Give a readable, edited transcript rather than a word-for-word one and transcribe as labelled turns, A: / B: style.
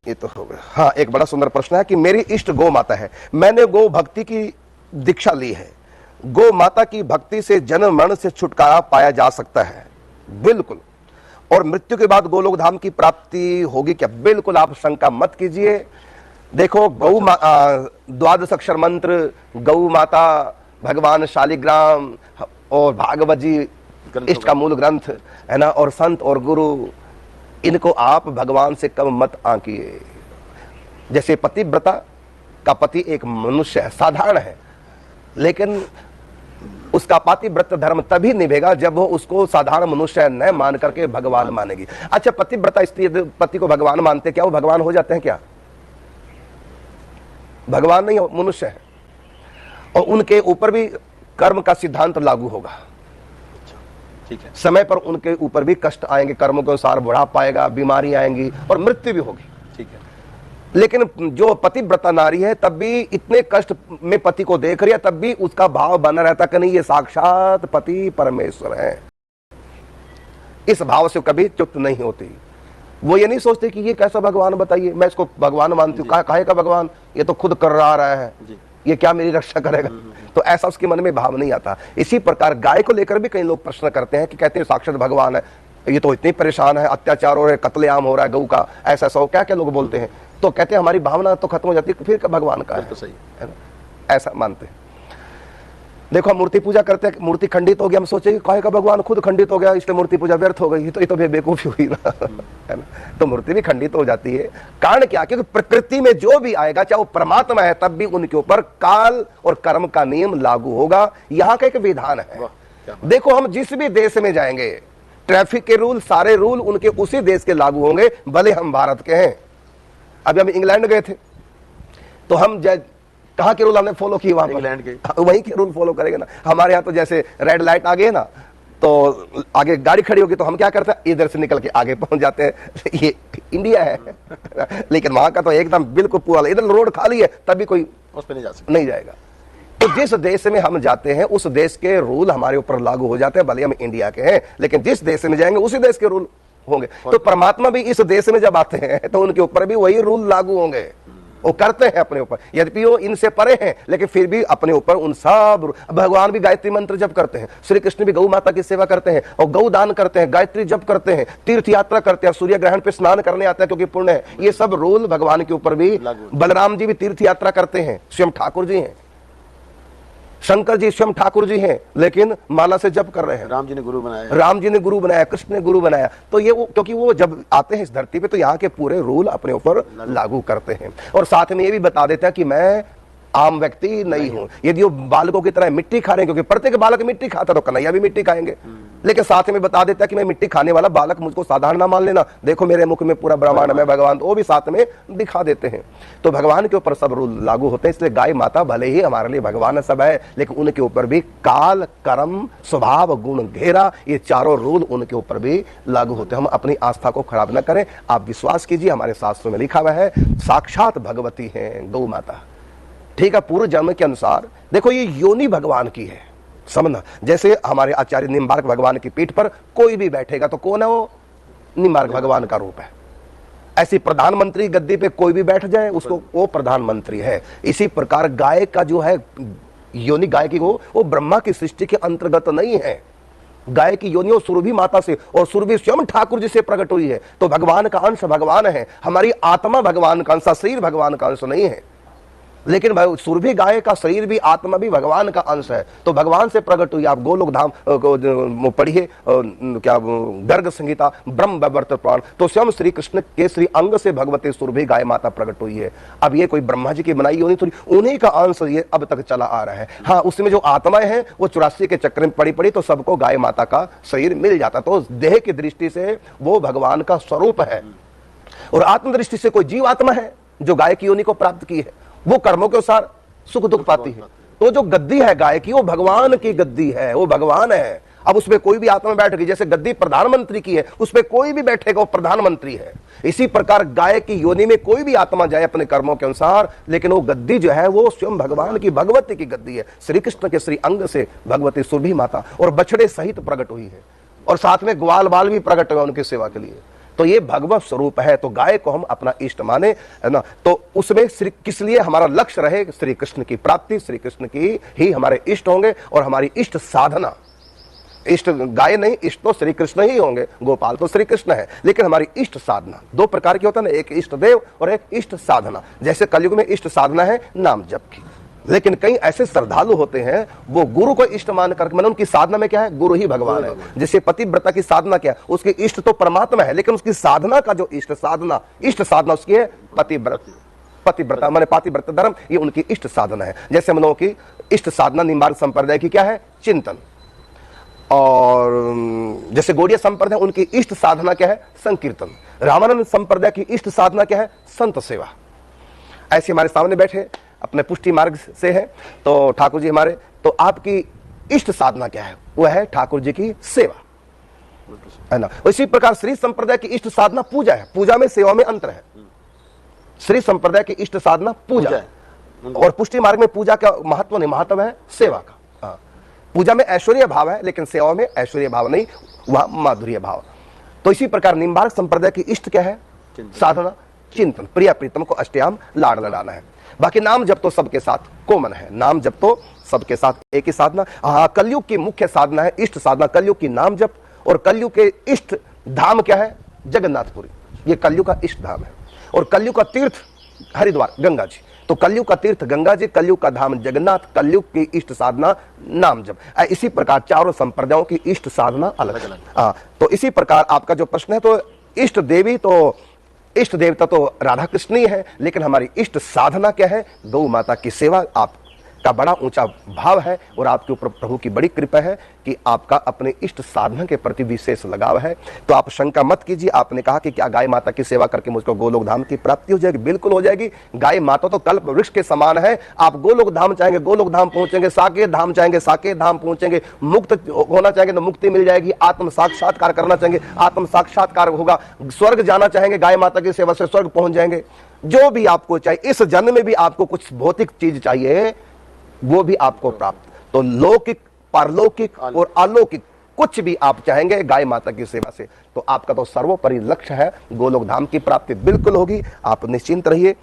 A: ये तो हो गया। हाँ, एक बड़ा सुंदर प्रश्न है कि मेरी इष्ट गौ माता है, मैंने गौ भक्ति की दीक्षा ली है, गौ माता की भक्ति से जन्म मरण से छुटकारा पाया जा सकता है? बिल्कुल। और मृत्यु के बाद गोलोक धाम की प्राप्ति होगी क्या? बिल्कुल, आप शंका मत कीजिए। देखो, द्वादश अक्षर मंत्र, गौ माता, भगवान शालिग्राम और भागवत जी इष्ट का मूल ग्रंथ है ना, और संत और गुरु, इनको आप भगवान से कम मत आंकिए। जैसे पतिव्रता का पति एक मनुष्य है, साधारण है, लेकिन उसका पतिव्रत धर्म तभी निभेगा जब वो उसको साधारण मनुष्य न मान करके भगवान मानेगी। अच्छा, पतिव्रता स्त्री पति को भगवान मानते, क्या वो भगवान हो जाते हैं? क्या भगवान नहीं, मनुष्य है, और उनके ऊपर भी कर्म का सिद्धांत लागू होगा।
B: ठीक है।
A: समय पर उनके ऊपर भी कष्ट आएंगे, कर्मों के अनुसार बुढ़ापा आएगा, बीमारी आएंगी और मृत्यु भी होगी।
B: ठीक है।
A: लेकिन जो पतिव्रता नारी है, तब भी इतने कष्ट में पति को देख रही है, तब भी उसका भाव बना रहता कि नहीं, ये साक्षात पति परमेश्वर है। इस भाव से कभी चुप नहीं होती। वो ये नहीं सोचते कि ये कैसा भगवान, बताइए, मैं इसको भगवान मानती हूँ, काहे का भगवान, ये तो खुद कर रहा है, ये क्या मेरी रक्षा करेगा? तो ऐसा उसके मन में भाव नहीं आता। इसी प्रकार गाय को लेकर भी कई लोग प्रश्न करते हैं कि कहते हैं साक्षात भगवान है, ये तो इतनी परेशान है, अत्याचार हो रहा है, कत्लेआम हो रहा है गऊ का, ऐसा ऐसा हो, क्या क्या लोग बोलते हैं। तो कहते हैं हमारी भावना तो खत्म हो जाती है, फिर भगवान का है,
B: सही
A: है ना, ऐसा मानते हैं। देखो, हम मूर्ति पूजा करते हैं, मूर्ति खंडित हो गया, हम सोचे काहे का भगवान खुद खंडित हो गया, इसलिए मूर्ति पूजा व्यर्थ हो गई, तो ये तो बेवकूफी हुई ना, है ना। तो मूर्ति भी खंडित हो जाती है। कारण क्या? क्योंकि प्रकृति में जो भी आएगा, चाहे वो परमात्मा है, तब भी उनके ऊपर काल और कर्म का नियम लागू होगा। यहाँ का एक विधान है। देखो, हम जिस भी देश में जाएंगे, ट्रैफिक के रूल, सारे रूल उनके उसी देश के लागू होंगे, भले हम भारत के हैं। अभी हम इंग्लैंड गए थे, तो हम कहाँ के रूल हमने फॉलो किए? वहां
B: इंग्लैंड के,
A: वहीं के रूल फॉलो करेंगे ना। हमारे यहाँ तो जैसे रेड लाइट आ गई ना, तो आगे गाड़ी खड़ी होगी तो हम क्या करते हैं, इधर से निकल के आगे पहुंच जाते हैं। ये इंडिया है। लेकिन वहां का तो एकदम बिल्कुल पूरा, इधर रोड खाली है, तभी कोई
B: उस पर नहीं जा सकता,
A: नहीं जाएगा। तो जिस देश में हम जाते हैं, उस देश के रूल हमारे ऊपर लागू हो जाते हैं, भले हम इंडिया के हैं, लेकिन जिस देश में जाएंगे उसी देश के रूल होंगे। तो परमात्मा भी इस देश में जब आते हैं, तो उनके ऊपर भी वही रूल लागू होंगे। वो करते हैं अपने ऊपर, यद्यपि वो इनसे परे हैं, लेकिन फिर भी अपने ऊपर उन सब। भगवान भी गायत्री मंत्र जप करते हैं, श्री कृष्ण भी गौ माता की सेवा करते हैं, और गौ दान करते हैं, गायत्री जप करते हैं, तीर्थ यात्रा करते हैं, सूर्य ग्रहण पे स्नान करने आते हैं क्योंकि पुण्य है। ये सब रूल भगवान के ऊपर भी। बलराम जी भी तीर्थ यात्रा करते हैं, स्वयं ठाकुर जी हैं, शंकर जी स्वयं ठाकुर जी हैं, लेकिन माला से जप कर रहे हैं।
B: राम जी ने गुरु बनाया,
A: राम जी ने गुरु बनाया, कृष्ण ने गुरु बनाया। तो ये वो, क्योंकि वो जब आते हैं इस धरती पे, तो यहाँ के पूरे रूल अपने ऊपर लागू करते हैं। और साथ में ये भी बता देते हैं कि मैं आम व्यक्ति नहीं हूं। यदि वो बालकों की तरह मिट्टी खा रहे हैं, क्योंकि प्रत्येक बालक मिट्टी खाता, तो कन्हैया भी मिट्टी खाएंगे। लेकिन साथ में बता देता है कि मैं मिट्टी खाने वाला बालक, मुझको साधारण ना मान लेना, देखो मेरे मुख में पूरा ब्रह्मांड में भगवान, तो वो भी साथ में दिखा देते हैं। तो भगवान के ऊपर सब रूल लागू होते हैं। इसलिए गाय माता भले ही हमारे लिए भगवान सब है, लेकिन उनके ऊपर भी काल, कर्म, स्वभाव, गुण, घेरा, ये चारों रूल उनके ऊपर भी लागू होते हैं। हम अपनी आस्था को खराब न करें। आप विश्वास कीजिए, हमारे शास्त्रों में लिखा हुआ है, साक्षात भगवती है गौ माता। ठीक है, पूर्व जन्म के अनुसार। देखो, ये योनि भगवान की है, समझना। जैसे हमारे आचार्य निम्बार्क भगवान की पीठ पर कोई भी बैठेगा तो कौन है वो? निम्बार्क भगवान का रूप है। ऐसी प्रधानमंत्री गद्दी पे कोई भी बैठ जाए, उसको वो प्रधानमंत्री है। इसी प्रकार गाय का जो है योनि, गाय की वो ब्रह्मा की सृष्टि के अंतर्गत नहीं है। गाय की योनि सुरभि माता से, और सुरभि स्वयं ठाकुर जी से प्रकट हुई है। तो भगवान का अंश भगवान है, हमारी आत्मा भगवान का अंश, शरीर भगवान का अंश नहीं है। लेकिन सुरभि गाय का शरीर भी, आत्मा भी भगवान का अंश है। तो भगवान से प्रकट हुई। आप गोलोक धाम पढ़िए, क्या गर्ग संहिता, ब्रह्म वैवर्त पुराण, तो स्वयं श्री कृष्ण के श्री अंग से भगवती सुरभि गाय माता प्रकट हुई है। अब ये कोई ब्रह्मा जी की बनाई होनी थोड़ी, उन्हीं का अंश ये अब तक चला आ रहा है। हाँ, उसमें जो आत्माएं हैं वो 84 के चक्र में पड़ी तो सबको गाय माता का शरीर मिल जाता। तो देह की दृष्टि से वो भगवान का स्वरूप है, और आत्मदृष्टि से कोई जीव आत्मा है जो गाय की योनि को प्राप्त की है, वो कर्मों के अनुसार सुख दुख पाती है। तो जो गद्दी है गाय की, वो भगवान की गद्दी है, वो भगवान है। अब उसमें कोई भी आत्मा बैठ गई, जैसे गद्दी प्रधानमंत्री की है, उसमें कोई भी बैठेगा वो प्रधानमंत्री है। इसी प्रकार गाय की योनि में कोई भी आत्मा जाए अपने कर्मों के अनुसार, लेकिन वो गद्दी जो है वो स्वयं भगवान की, भगवती की गद्दी है। श्री कृष्ण के श्री अंग से भगवती सुरभि माता और बछड़े सहित प्रकट हुई है, और साथ में ग्वाल बाल भी प्रकट हुए उनकी सेवा के लिए। तो ये भगवत स्वरूप है, तो गाय को हम अपना इष्ट माने, है ना। तो उसमें श्री किस लिए हमारा लक्ष्य रहे, श्री कृष्ण की प्राप्ति, श्री कृष्ण की ही हमारे इष्ट होंगे और हमारी इष्ट साधना, इष्ट गाय नहीं, इष्ट तो श्री कृष्ण ही होंगे, गोपाल तो श्री कृष्ण है, लेकिन हमारी इष्ट साधना दो प्रकार की होता है ना, एक इष्ट देव और एक इष्ट साधना। जैसे कलयुग में इष्ट साधना है नाम जप की, लेकिन कई ऐसे श्रद्धालु होते हैं वो गुरु को इष्ट मान कर, मैंने उनकी साधना में क्या है, गुरु ही भगवान है। जैसे पतिव्रता की साधना क्या है, उसकी इष्ट तो परमात्मा है, लेकिन उसकी साधना का जो इष्ट साधना उसकी है पतिव्रता माने पातिव्रत धर्म, ये उनकी इष्ट साधना है। जैसे हम लोगों की इष्ट साधना निम्बार्क संप्रदाय की क्या है, चिंतन, और जैसे गौड़ीय संप्रदाय उनकी इष्ट साधना क्या है, संकीर्तन। रामानंद संप्रदाय की इष्ट साधना क्या है, संत सेवा। ऐसे हमारे सामने बैठे अपने पुष्टि मार्ग से है तो ठाकुर जी हमारे, तो आपकी इष्ट साधना क्या है, वह है ठाकुर जी की सेवा, है ना। इसी प्रकार श्री संप्रदाय की इष्ट साधना पूजा है, पूजा में सेवा में अंतर है। श्री संप्रदाय की इष्ट साधना पूजा है और पुष्टि मार्ग में पूजा का महत्व नहीं, महत्व है सेवा का। पूजा में ऐश्वर्य भाव है, लेकिन सेवा में ऐश्वर्य भाव नहीं, वह माधुर्य भाव। तो इसी प्रकार निम्बार्क संप्रदाय की इष्ट क्या है, साधना चिंतन, प्रिया प्रीतम को अष्टयाम लाड़ लड़ाना है। बाकी नाम जब तो सबके साथ कॉमन है, नाम जब तो सबके साथ एक ही साधना। हाँ, कलयुग की मुख्य साधना है इष्ट साधना, कलयुग की नाम जप, और कलयुग के इष्ट धाम क्या है, जगन्नाथपुरी, ये कलयुग का इष्ट धाम है। और कलयुग का तीर्थ हरिद्वार, गंगा जी, तो कलयुग का तीर्थ गंगा जी, कलयुग का धाम जगन्नाथ, कलयुग की इष्ट साधना नाम जप। इसी प्रकार चारों संप्रदायों की इष्ट साधना अलग अलग। तो इसी प्रकार आपका जो प्रश्न है, तो इष्ट देवी तो इष्ट देवता तो राधा कृष्ण ही है, लेकिन हमारी इष्ट साधना क्या है, गौ माता की सेवा। आपका बड़ा ऊंचा भाव है और आपके ऊपर प्रभु की बड़ी कृपा है कि आपका अपने इष्ट साधना के प्रति विशेष लगाव है। तो आप शंका मत कीजिए। आपने कहा कि क्या गाय माता की सेवा करके मुझको गोलोक धाम की प्राप्ति हो जाएगी? बिल्कुल हो जाएगी। गाय माता तो कल्प वृक्ष के समान है। आप गोलोक धाम चाहेंगे गोलोक धाम पहुंचेंगे, साकेत धाम चाहेंगे साकेत धाम पहुंचेंगे, मुक्त होना चाहेंगे तो मुक्ति मिल जाएगी, आत्म साक्षात्कार करना चाहेंगे आत्म साक्षात्कार होगा, स्वर्ग जाना चाहेंगे गाय माता की सेवा से स्वर्ग पहुंच जाएंगे। जो भी आपको चाहिए, इस जन्म में भी आपको कुछ भौतिक चीज चाहिए वो भी आपको प्राप्त। तो लौकिक, पारलौकिक और अलौकिक कुछ भी आप चाहेंगे गाय माता की सेवा से, तो आपका तो सर्वोपरि लक्ष्य है गोलोक धाम की प्राप्ति बिल्कुल होगी। आप निश्चिंत रहिए।